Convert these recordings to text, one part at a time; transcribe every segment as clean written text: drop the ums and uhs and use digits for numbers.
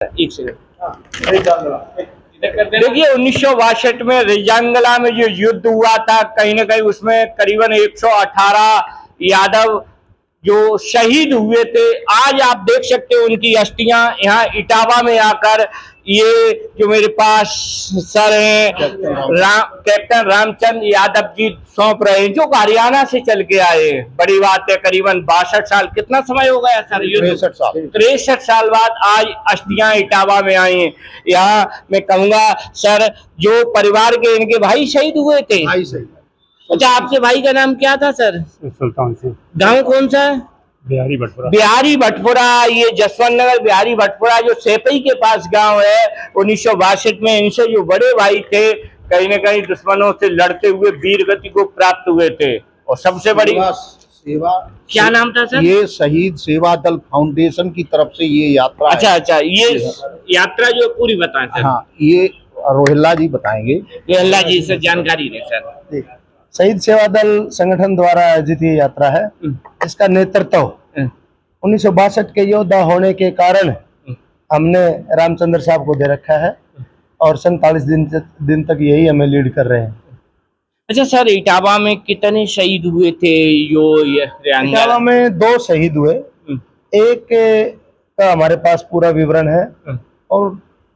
एक सेकंड। देखिए 1962 में रिजांगला में जो युद्ध हुआ था, कहीं ना कहीं उसमें करीबन 118 यादव जो शहीद हुए थे। आज आप देख सकते हो उनकी अस्थियां यहाँ इटावा में आकर, ये जो मेरे पास सर हैं कैप्टन रामचंद्र यादव जी सौंप रहे हैं, जो हरियाणा से चल के आए। बड़ी बात है, करीबन 62 साल, कितना समय हो गया सर? 63 साल बाद आज अस्थियां इटावा में आई हैं। यहाँ मैं कहूंगा सर, जो परिवार के इनके भाई शहीद हुए थे। अच्छा, आपके भाई का नाम क्या था सर? सुल्तान सिंह। गांव कौन सा? बिहारी भटपुरा। बिहारी भटपुरा, ये जसवंत नगर बिहारी भटपुरा जो सेपई के पास गांव है। 1962 में इनसे जो बड़े भाई थे, कहीं न कहीं दुश्मनों से लड़ते हुए वीर गति को प्राप्त हुए थे। और सबसे बड़ी सेवा, क्या नाम था सर? ये शहीद सेवा दल फाउंडेशन की तरफ से ये यात्रा अच्छा, ये यात्रा जो पूरी बताएं सर। हाँ, ये रोहिल्ला जी बताएंगे। रोहिल्ला जी से जानकारी दें सर। शहीद सेवा दल संगठन द्वारा आयोजित ये यात्रा है। इसका नेतृत्व 1962 के योद्धा होने के कारण हमने रामचंद्र साहब को दे रखा है और 47 दिन तक यही हमें लीड कर रहे हैं। अच्छा सर, इटावा में कितने शहीद हुए थे? इटावा में 2 शहीद हुए। एक का हमारे पास पूरा विवरण है और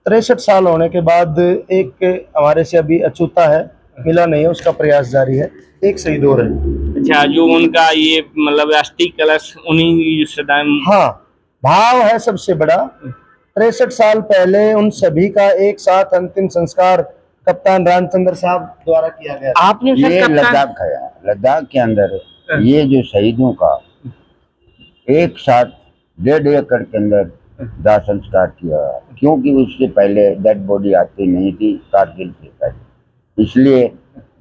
63 साल होने के बाद एक हमारे से अभी अछूता है, मिला नहीं है, उसका प्रयास जारी है। एक शहीद हो रहे। अच्छा, जो उनका ये मतलब अस्थि कलश उन्हीं सदाम। हाँ, भाव है सबसे बड़ा। 63 साल पहले उन सभी का एक साथ अंतिम संस्कार कप्तान रामचंद्र साहब द्वारा किया गया। आपने ये लद्दाख है, लद्दाख के अंदर ये जो शहीदों का एक साथ 1.5 एकड़ के अंदर दाह संस्कार किया, क्योंकि उससे पहले डेड बॉडी आती नहीं थी कारगिल से पहले। इसलिए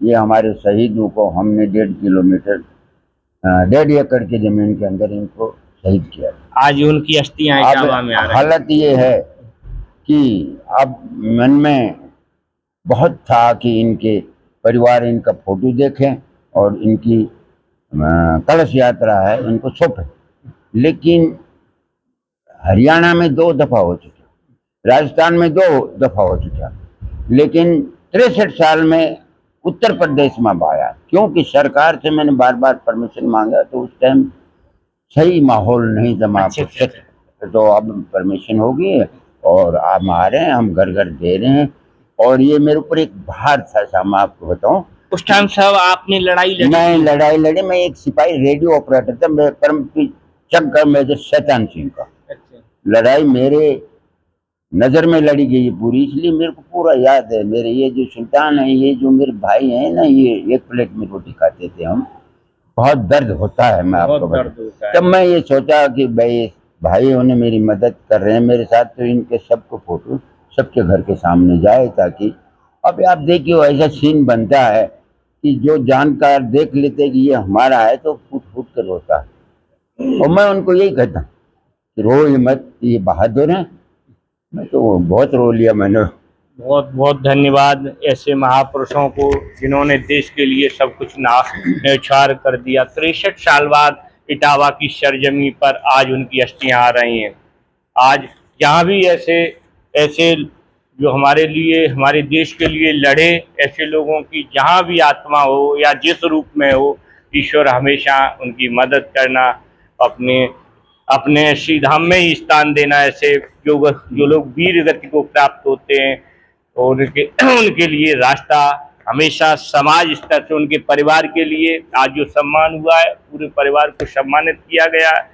ये हमारे शहीदों को हमने 1.5 किलोमीटर 1.5 एकड़ की जमीन के अंदर इनको शहीद किया। आज उनकी अस्थियां इटावा में आ रही हैं। हालत ये है कि अब मन में बहुत था कि इनके परिवार इनका फोटो देखें और इनकी कलश यात्रा है इनको सौंपें, लेकिन हरियाणा में 2 दफा हो चुका, राजस्थान में 2 दफा हो चुका, लेकिन 63 साल में उत्तर प्रदेश में आया। क्योंकि सरकार से मैंने बार बार परमिशन मांगा तो उस टाइम सही माहौल नहीं जमा। तो अब परमिशन होगी और आप आ रहे हैं, हम घर घर दे रहे हैं। और ये मेरे ऊपर एक भार था, मैं आपको बताऊं। उस टाइम साहब आपने लड़ाई लड़ी? मैं लड़ाई लड़ी, मैं एक सिपाही रेडियो ऑपरेटर था, मैं परमवीर चक्र मेजर शैतान सिंह का। लड़ाई मेरे नजर में लड़ी गई पूरी, इसलिए मेरे को पूरा याद है। मेरे ये जो सुल्तान है, ये जो मेरे भाई हैं ना, ये एक प्लेट में रोटी खाते थे हम। बहुत दर्द होता है, मैं आपको बताऊं। तब मैं ये सोचा कि भाइयों ने मेरी मदद कर रहे हैं मेरे साथ, तो इनके सबको फोटो सबके घर के सामने जाए, ताकि अब आप देखिए ऐसा सीन बनता है कि जो जानकार देख लेते कि ये हमारा है तो फूट फूट कर रोता है। और मैं उनको यही कहता कि रो मत, ये बहादुर हैं। मैं तो बहुत रो लिया मैंने। बहुत बहुत धन्यवाद ऐसे महापुरुषों को, जिन्होंने देश के लिए सब कुछ न्यौछावर कर दिया। 63 साल बाद इटावा की सरजमी पर आज उनकी अस्थियां आ रही हैं। आज जहाँ भी ऐसे जो हमारे लिए, हमारे देश के लिए लड़े, ऐसे लोगों की जहाँ भी आत्मा हो या जिस रूप में हो, ईश्वर हमेशा उनकी मदद करना, अपने श्री धाम में ही स्थान देना। ऐसे जो लोग वीर गति को प्राप्त होते हैं और उनके लिए रास्ता हमेशा समाज स्तर से, उनके परिवार के लिए आज जो सम्मान हुआ है, पूरे परिवार को सम्मानित किया गया है।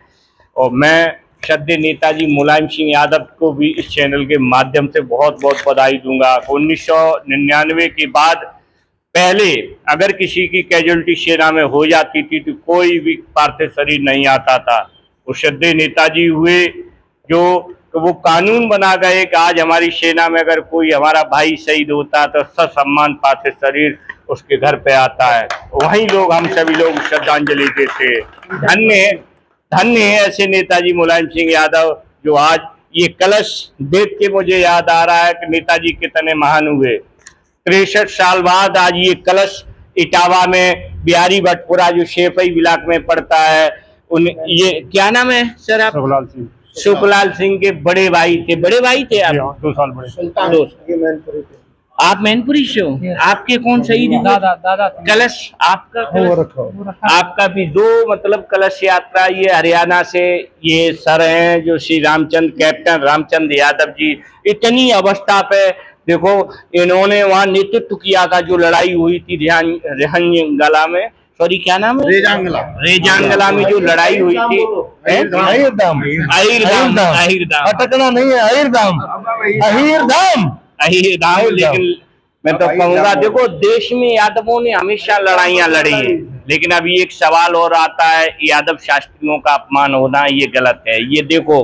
और मैं श्रद्धेय नेताजी मुलायम सिंह यादव को भी इस चैनल के माध्यम से बहुत बहुत बधाई दूंगा। 1999 के बाद पहले अगर किसी की कैजुअलिटी सेना में हो जाती थी तो कोई भी पार्थिव शरीर नहीं आता था। वो श्रद्धेय नेताजी हुए जो वो कानून बना गए कि आज हमारी सेना में अगर कोई हमारा भाई शहीद होता तो ससम्मान पार्थिव शरीर उसके घर पे आता है, वहीं लोग, हम सभी लोग श्रद्धांजलि देते हैं। धन्य है ऐसे नेताजी मुलायम सिंह यादव, जो आज ये कलश देख के मुझे याद आ रहा है कि नेताजी कितने महान हुए। 63 साल बाद आज ये कलश इटावा में बिहारी भटपुरा जो शेफई ब्लॉक में पड़ता है, ये क्या नाम है सर आप? सुखलाल सिंह के बड़े भाई थे आप? 2 साल बड़े। दोस्त। आप मैनपुरी से हो? आपके कौन शहीद हुए? दादा कलश आपका वो कलश? रखा आपका भी दो मतलब कलश यात्रा, ये हरियाणा से ये सर हैं जो श्री रामचंद्र, कैप्टन रामचंद्र यादव जी। इतनी अवस्था पे देखो इन्होंने वहां नेतृत्व किया था जो लड़ाई हुई थी रेहंगला में, सॉरी क्या नाम है, रेजांगला में जो लड़ाई हुई थी, अहिरधाम अहिरधाम अटकना नहीं है, अहिरधाम अहिरधाम। लेकिन मैं तो कहूंगा देखो देश में यादवों ने हमेशा लड़ाइयां लड़ी है, लेकिन अभी एक सवाल और आता है, यादव शास्त्रियों का अपमान होना ये गलत है। ये देखो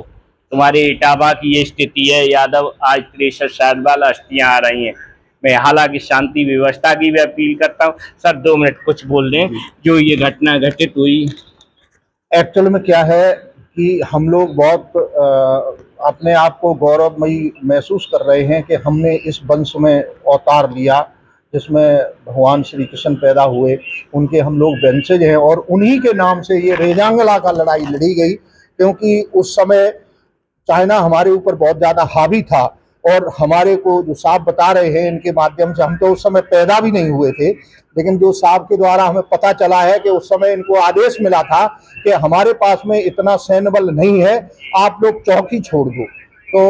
तुम्हारे इटावा की ये स्थिति है, यादव आज 63 साल बाद अस्थियां आ रही हैं। मैं हालांकि शांति व्यवस्था की भी अपील करता हूँ। सर 2 मिनट कुछ बोल दें, जो ये घटना घटित हुई। एक्चुअल में क्या है कि हम लोग बहुत अपने आप को गौरवमयी महसूस कर रहे हैं कि हमने इस वंश में अवतार लिया जिसमें भगवान श्री कृष्ण पैदा हुए, उनके हम लोग वंशज हैं और उन्हीं के नाम से ये रेजांगला का लड़ाई लड़ी गई। क्योंकि उस समय चाइना हमारे ऊपर बहुत ज़्यादा हावी था और हमारे को जो साहब बता रहे हैं इनके माध्यम से, हम तो उस समय पैदा भी नहीं हुए थे, लेकिन जो साहब के द्वारा हमें पता चला है कि उस समय इनको आदेश मिला था कि हमारे पास में इतना सैन्य बल नहीं है, आप लोग चौकी छोड़ दो। तो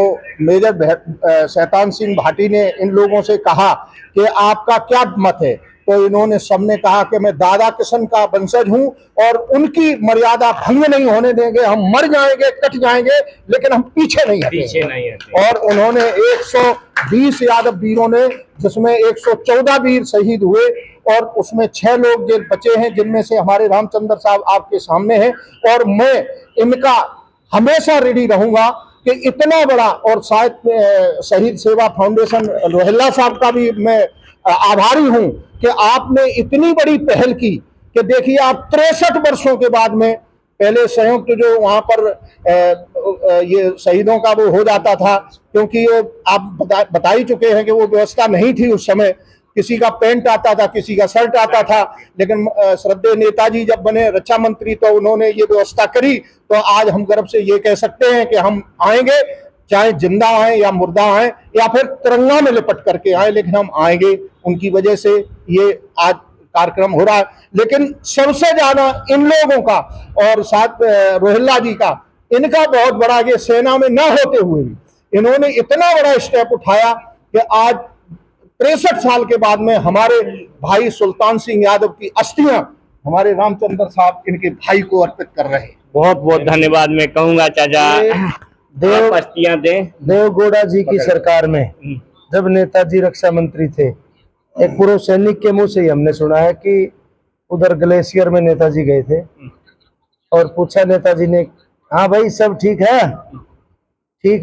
मेजर शैतान सिंह भाटी ने इन लोगों से कहा कि आपका क्या मत है, तो इन्होंने सबने कहा कि मैं दादा किशन का वंशज हूं और उनकी मर्यादा भंग नहीं होने देंगे, हम मर जाएंगे कट जाएंगे लेकिन हम पीछे नहीं हटेंगे। और उन्होंने 120 यादव वीरों ने, जिसमें 114 वीर शहीद हुए और उसमें 6 लोग जो बचे हैं, जिनमें से हमारे रामचंद्र साहब आपके सामने हैं। और मैं इनका हमेशा रेडी रहूंगा कि इतना बड़ा, और शायद शहीद सेवा फाउंडेशन रोहिल्ला साहब का भी मैं आभारी हूं कि आपने इतनी बड़ी पहल की कि देखिए आप 63 वर्षों के बाद में, पहले संयुक्त जो वहां पर ये शहीदों का वो हो जाता था, क्योंकि वो आप बता ही चुके हैं कि वो व्यवस्था नहीं थी उस समय, किसी का पैंट आता था, किसी का शर्ट आता था। लेकिन श्रद्धेय नेताजी जब बने रक्षा मंत्री तो उन्होंने ये व्यवस्था करी, तो आज हम गर्व से ये कह सकते हैं कि हम आएंगे, चाहे जिंदा आए या मुर्दा आए या फिर तिरंगा में लिपट करके आए, लेकिन हम आएंगे। उनकी वजह से ये आज कार्यक्रम हो रहा है। लेकिन सबसे ज्यादा इन लोगों का और साथ रोहिल्ला जी का, इनका बहुत बड़ा, ये सेना में न होते हुए भी इन्होंने इतना बड़ा स्टेप उठाया कि आज 63 साल के बाद में हमारे भाई सुल्तान सिंह यादव की अस्थियां हमारे रामचंद्र साहब इनके भाई को अर्पित कर रहे हैं। बहुत बहुत धन्यवाद मैं कहूंगा चाचा, अस्थियां दें। देवगौड़ा जी की सरकार में जब नेताजी रक्षा मंत्री थे, एक पूर्व सैनिक के मुंह से ही हमने सुना है कि उधर ग्लेशियर में नेताजी गए थे और पूछा नेताजी ने, हाँ भाई सब ठीक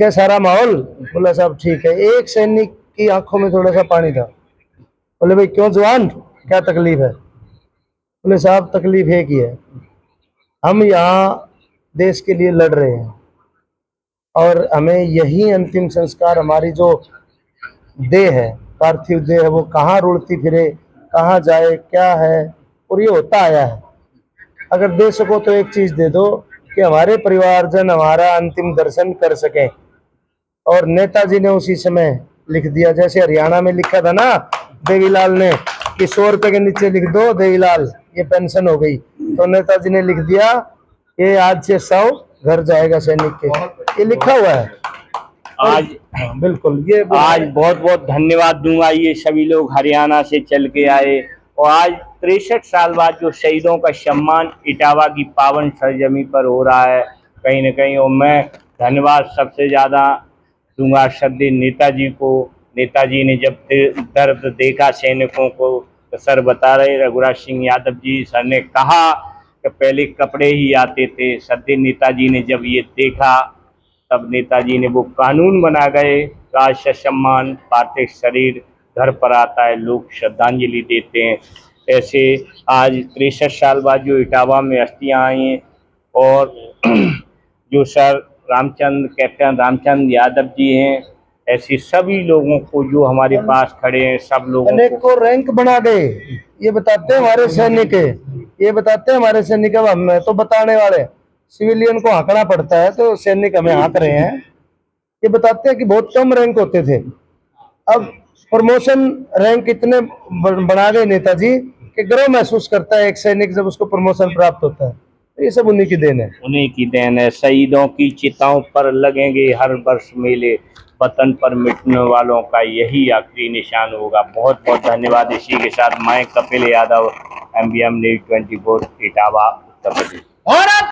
है सारा माहौल? बोला साहब ठीक है। एक सैनिक की आंखों में थोड़ा सा पानी था। बोले भाई क्यों जवान, क्या तकलीफ है? बोले साहब तकलीफ एक ही है, हम यहाँ देश के लिए लड़ रहे हैं और हमें यही अंतिम संस्कार, हमारी जो देह है, पार्थिव देह है, वो कहाँ रुड़ती फिरे, कहाँ जाए, क्या है, और ये होता आया है। अगर दे सको तो एक चीज दे दो कि हमारे परिवारजन हमारा अंतिम दर्शन कर सकें। और नेताजी ने उसी समय लिख दिया, जैसे हरियाणा में लिखा था ना देवीलाल ने कि 100 रुपए के नीचे लिख दो देवीलाल ये पेंशन हो गई, तो नेताजी ने लिख दिया कि आज से 100 घर जाएगा सैनिक के, ये लिखा हुआ है आज। बिल्कुल, ये आज बहुत बहुत धन्यवाद दूंगा, ये सभी लोग हरियाणा से चल के आए और आज 63 साल बाद जो शहीदों का सम्मान इटावा की पावन सरजमी पर हो रहा है कहीं न कहीं, और मैं धन्यवाद सबसे ज़्यादा दूंगा श्रद्धेय नेताजी को। नेताजी ने जब दर्द देखा सैनिकों को, तो सर बता रहे रघुराज सिंह यादव जी, सर ने कहा कि पहले कपड़े ही आते थे। श्रद्धेय नेताजी ने जब ये देखा तब नेताजी ने वो कानून बना गए, राष्ट्र सम्मान, पार्थिव शरीर घर पर आता है, लोग श्रद्धांजलि देते हैं। ऐसे आज 63 साल बाद जो इटावा में अस्थियां आई हैं और जो सर कैप्टन रामचंद्र यादव जी हैं, ऐसे सभी लोगों को जो हमारे पास खड़े हैं, सब लोगों को रैंक बना गए। ये बताते हैं हमारे सैनिक, ये बताते हैं हमारे सैनिक, अब हम तो बताने वाले सिविलियन को हाँकना पड़ता है, तो सैनिक हमें हाँक रहे हैं। ये बताते हैं कि बहुत कम रैंक होते थे, अब प्रमोशन रैंक इतने बढ़ा गए नेताजी कि गर्व महसूस करता है एक सैनिक जब उसको प्रमोशन प्राप्त होता है। तो ये सब उन्हीं की देन है। उन्हीं की देन है। शहीदों की चिताओं पर लगेंगे हर वर्ष मेले, वतन पर मिटने वालों का यही आखिरी निशान होगा। बहुत बहुत धन्यवाद। इसी के साथ मैं कपिल यादव, MBM न्यूज़ 24 इटावा उत्तर प्रदेश।